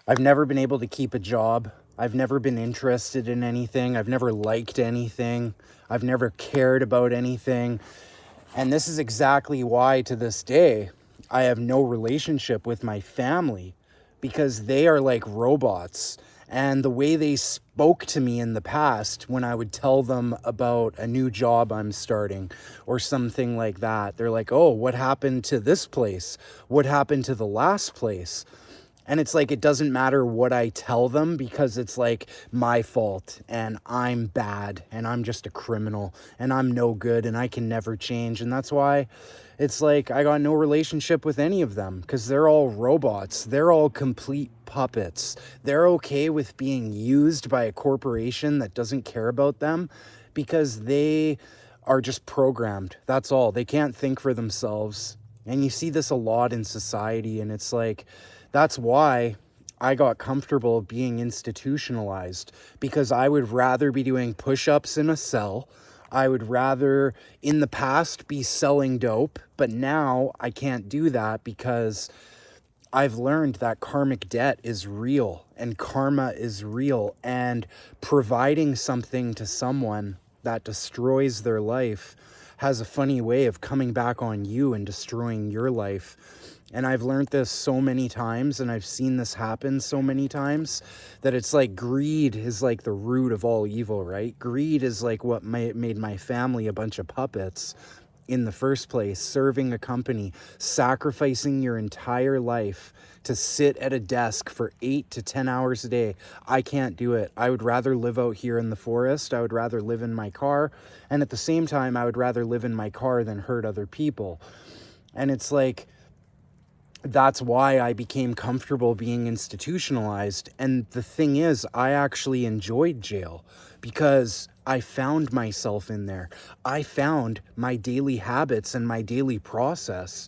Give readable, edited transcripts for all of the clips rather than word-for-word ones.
I've never been able to keep a job. I've never been interested in anything. I've never liked anything. I've never cared about anything. And this is exactly why, to this day, I have no relationship with my family, because they are like robots. And the way they spoke to me in the past when I would tell them about a new job I'm starting or something like that, they're like, oh, what happened to this place? What happened to the last place? And it's like, it doesn't matter what I tell them, because it's like my fault and I'm bad and I'm just a criminal and I'm no good and I can never change. And that's why it's like I got no relationship with any of them, because they're all robots. They're all complete puppets. They're okay with being used by a corporation that doesn't care about them, because they are just programmed. That's all. They can't think for themselves. And you see this a lot in society, and it's like, that's why I got comfortable being institutionalized, because I would rather be doing push-ups in a cell. I would rather, in the past, be selling dope, but now I can't do that, because I've learned that karmic debt is real and karma is real, and providing something to someone that destroys their life has a funny way of coming back on you and destroying your life. And I've learned this so many times, and I've seen this happen so many times, that it's like greed is like the root of all evil, right? Greed is like what made my family a bunch of puppets in the first place, serving a company, sacrificing your entire life to sit at a desk for 8 to 10 hours a day. I can't do it. I would rather live out here in the forest. I would rather live in my car. And at the same time, I would rather live in my car than hurt other people. And it's like, that's why I became comfortable being institutionalized. And the thing is, I actually enjoyed jail, because I found myself in there. I found my daily habits and my daily process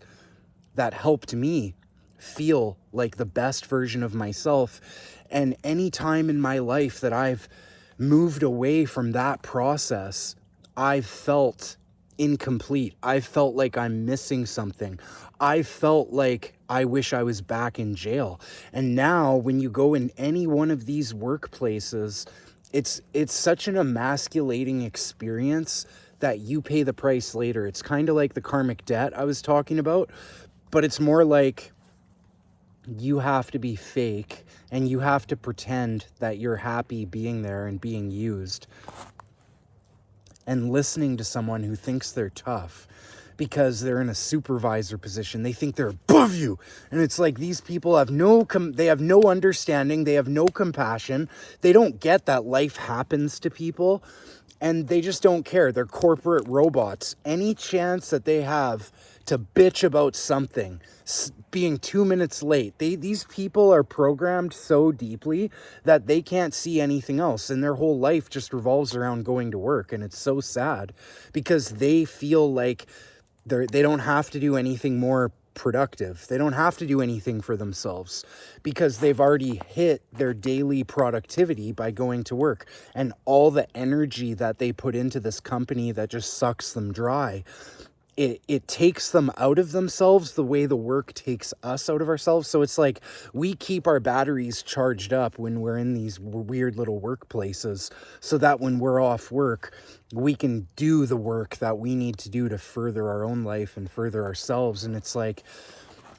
that helped me feel like the best version of myself. And any time in my life that I've moved away from that process, I've felt incomplete. I felt like I'm missing something. I felt like I wish I was back in jail. And now when you go in any one of these workplaces, it's such an emasculating experience that you pay the price later. It's kind of like the karmic debt I was talking about, but it's more like you have to be fake and you have to pretend that you're happy being there and being used, and listening to someone who thinks they're tough because they're in a supervisor position. They think they're above you. And it's like, these people have they have no understanding. They have no compassion. They don't get that life happens to people, and they just don't care. They're corporate robots. Any chance that they have to bitch about something, being 2 minutes late, these people are programmed so deeply that they can't see anything else, and their whole life just revolves around going to work. And it's so sad, because they feel like they don't have to do anything more productive. They don't have to do anything for themselves, because they've already hit their daily productivity by going to work. And all the energy that they put into this company that just sucks them dry, it takes them out of themselves the way the work takes us out of ourselves. So it's like, we keep our batteries charged up when we're in these weird little workplaces, so that when we're off work, we can do the work that we need to do to further our own life and further ourselves. And it's like,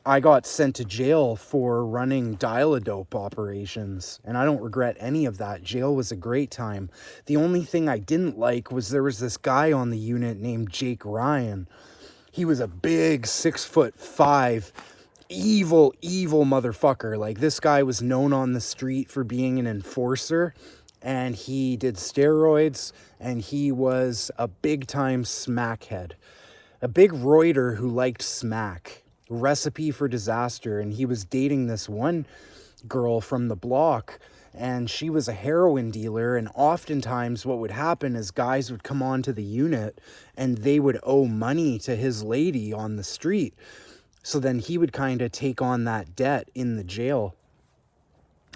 I got sent to jail for running dial-a-dope operations, and I don't regret any of that. Jail was a great time. The only thing I didn't like was there was this guy on the unit named Jake Ryan. He was a big 6'5", evil motherfucker. Like, this guy was known on the street for being an enforcer, and he did steroids, and he was a big-time smackhead. A big roider who liked smack. Recipe for disaster. And he was dating this one girl from the block, and she was a heroin dealer. And oftentimes what would happen is guys would come onto the unit and they would owe money to his lady on the street. So then he would kind of take on that debt in the jail.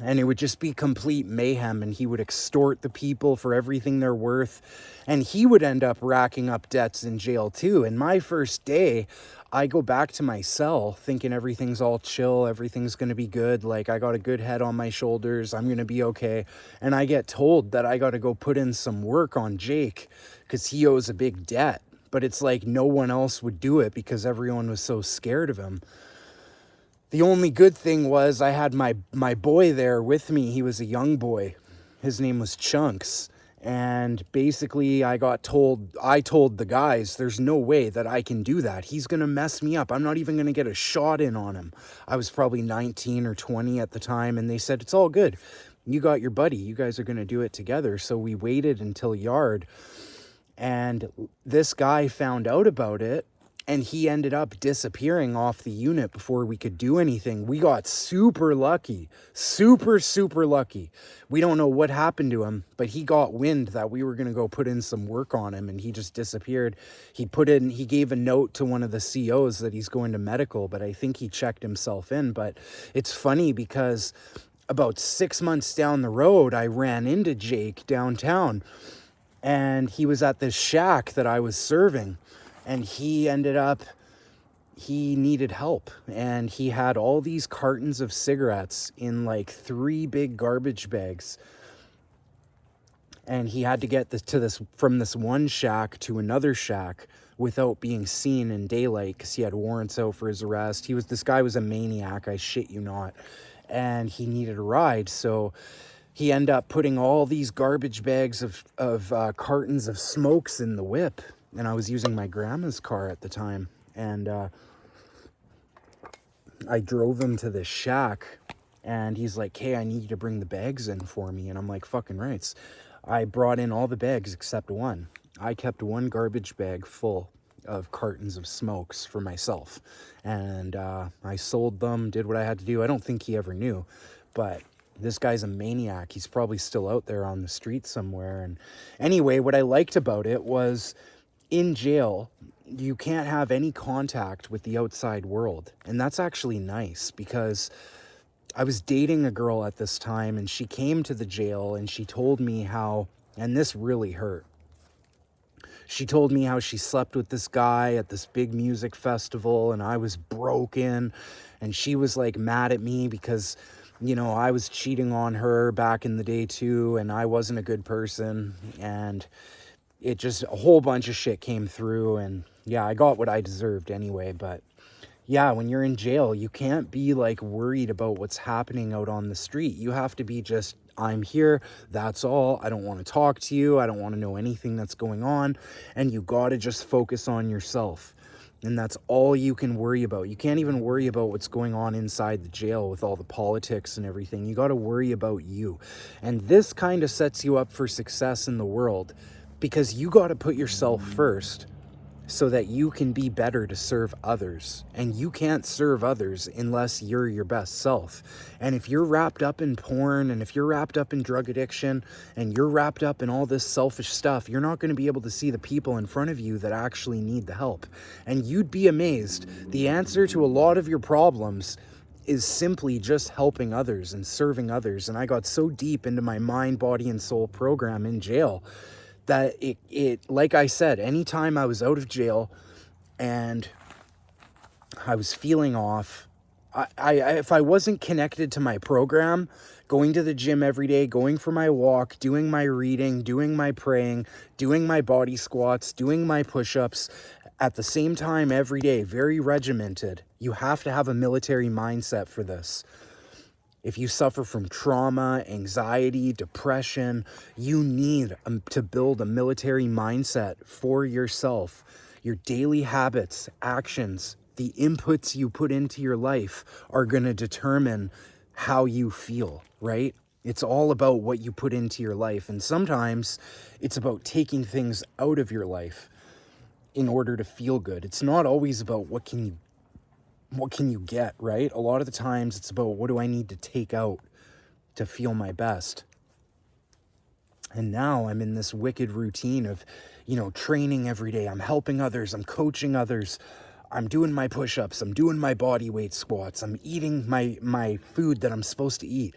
And it would just be complete mayhem, and he would extort the people for everything they're worth, and he would end up racking up debts in jail too. And my first day, I go back to my cell thinking everything's all chill, everything's going to be good, like I got a good head on my shoulders, I'm going to be okay. And I get told that I got to go put in some work on Jake because he owes a big debt. But it's like no one else would do it because everyone was so scared of him. The only good thing was I had my boy there with me. He was a young boy. His name was Chunks. And basically I told the guys, there's no way that I can do that. He's going to mess me up. I'm not even going to get a shot in on him. I was probably 19 or 20 at the time. And they said, it's all good. You got your buddy. You guys are going to do it together. So we waited until yard. And this guy found out about it. And he ended up disappearing off the unit before we could do anything. We got super lucky, super lucky. We don't know what happened to him, but he got wind that we were going to go put in some work on him, and he just disappeared. He gave a note to one of the COs that he's going to medical, but I think he checked himself in. But it's funny because about 6 months down the road, I ran into Jake downtown, and he was at this shack that I was serving. And he needed help, and he had all these cartons of cigarettes in like 3 big garbage bags. And he had to get from this one shack to another shack without being seen in daylight because he had warrants out for his arrest. This guy was a maniac, I shit you not. And he needed a ride, so he ended up putting all these garbage bags of cartons of smokes in the whip. And I was using my grandma's car at the time. And I drove him to this shack. And he's like, hey, I need you to bring the bags in for me. And I'm like, fucking rights. I brought in all the bags except one. I kept one garbage bag full of cartons of smokes for myself. And I sold them, did what I had to do. I don't think he ever knew. But this guy's a maniac. He's probably still out there on the street somewhere. And anyway, what I liked about it was, in jail, you can't have any contact with the outside world. And that's actually nice because I was dating a girl at this time, and she came to the jail and she told me how, and this really hurt. She told me how she slept with this guy at this big music festival, and I was broken, and she was like mad at me because, you know, I was cheating on her back in the day too, and I wasn't a good person. And it just, a whole bunch of shit came through, and yeah, I got what I deserved anyway. But yeah, when you're in jail, you can't be like worried about what's happening out on the street. You have to be just, I'm here, that's all. I don't want to talk to you. I don't want to know anything that's going on. And you got to just focus on yourself. And that's all you can worry about. You can't even worry about what's going on inside the jail with all the politics and everything. You got to worry about you. And this kind of sets you up for success in the world, because you got to put yourself first so that you can be better to serve others. And you can't serve others unless you're your best self. And if you're wrapped up in porn, and if you're wrapped up in drug addiction, and you're wrapped up in all this selfish stuff, you're not going to be able to see the people in front of you that actually need the help. And you'd be amazed. The answer to a lot of your problems is simply just helping others and serving others. And I got so deep into my mind, body, and soul program in jail that it like I said, anytime I was out of jail and I was feeling off, if I wasn't connected to my program, going to the gym every day, going for my walk, doing my reading, doing my praying, doing my body squats, doing my push-ups at the same time every day, very regimented. You have to have a military mindset for this. If you suffer from trauma, anxiety, depression, you need to build a military mindset for yourself. Your daily habits, actions, the inputs you put into your life are going to determine how you feel, right? It's all about what you put into your life. And sometimes it's about taking things out of your life in order to feel good. It's not always about what can you get, right? A lot of the times it's about, what do I need to take out to feel my best? And now I'm in this wicked routine of, training every day. I'm helping others. I'm coaching others. I'm doing my push-ups. I'm doing my body weight squats. I'm eating my food that I'm supposed to eat.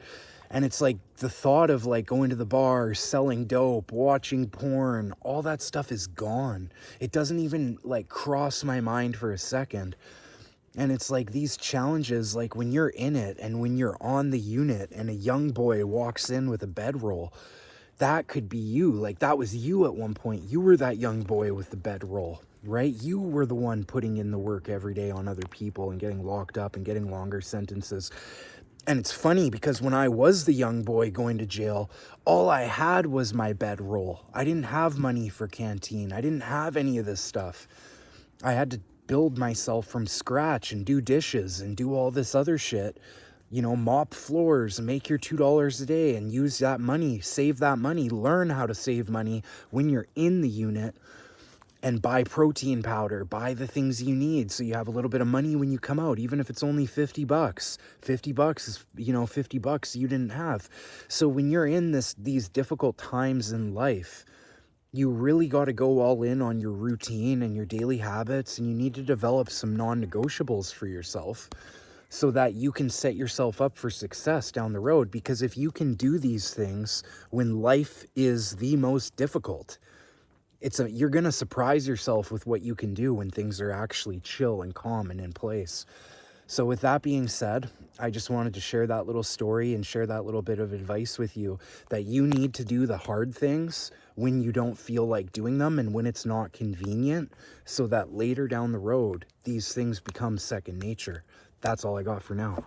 And it's like the thought of like going to the bar, selling dope, watching porn, all that stuff is gone. It doesn't even like cross my mind for a second. And it's like these challenges, like when you're in it and when you're on the unit and a young boy walks in with a bedroll, that could be you. Like that was you at one point. You were that young boy with the bedroll, right? You were the one putting in the work every day on other people and getting locked up and getting longer sentences. And it's funny because when I was the young boy going to jail, all I had was my bedroll. I didn't have money for canteen. I didn't have any of this stuff. I had to build myself from scratch and do dishes and do all this other shit. You know, mop floors, make your $2 a day and use that money, save that money, learn how to save money when you're in the unit, and buy protein powder, buy the things you need so you have a little bit of money when you come out, even if it's only $50. $50 is, you know, $50 you didn't have. So when you're in these difficult times in life, you really got to go all in on your routine and your daily habits, and you need to develop some non-negotiables for yourself so that you can set yourself up for success down the road. Because if you can do these things when life is the most difficult, you're going to surprise yourself with what you can do when things are actually chill and calm and in place. So with that being said, I just wanted to share that little story and share that little bit of advice with you, that you need to do the hard things when you don't feel like doing them and when it's not convenient, so that later down the road, these things become second nature. That's all I got for now.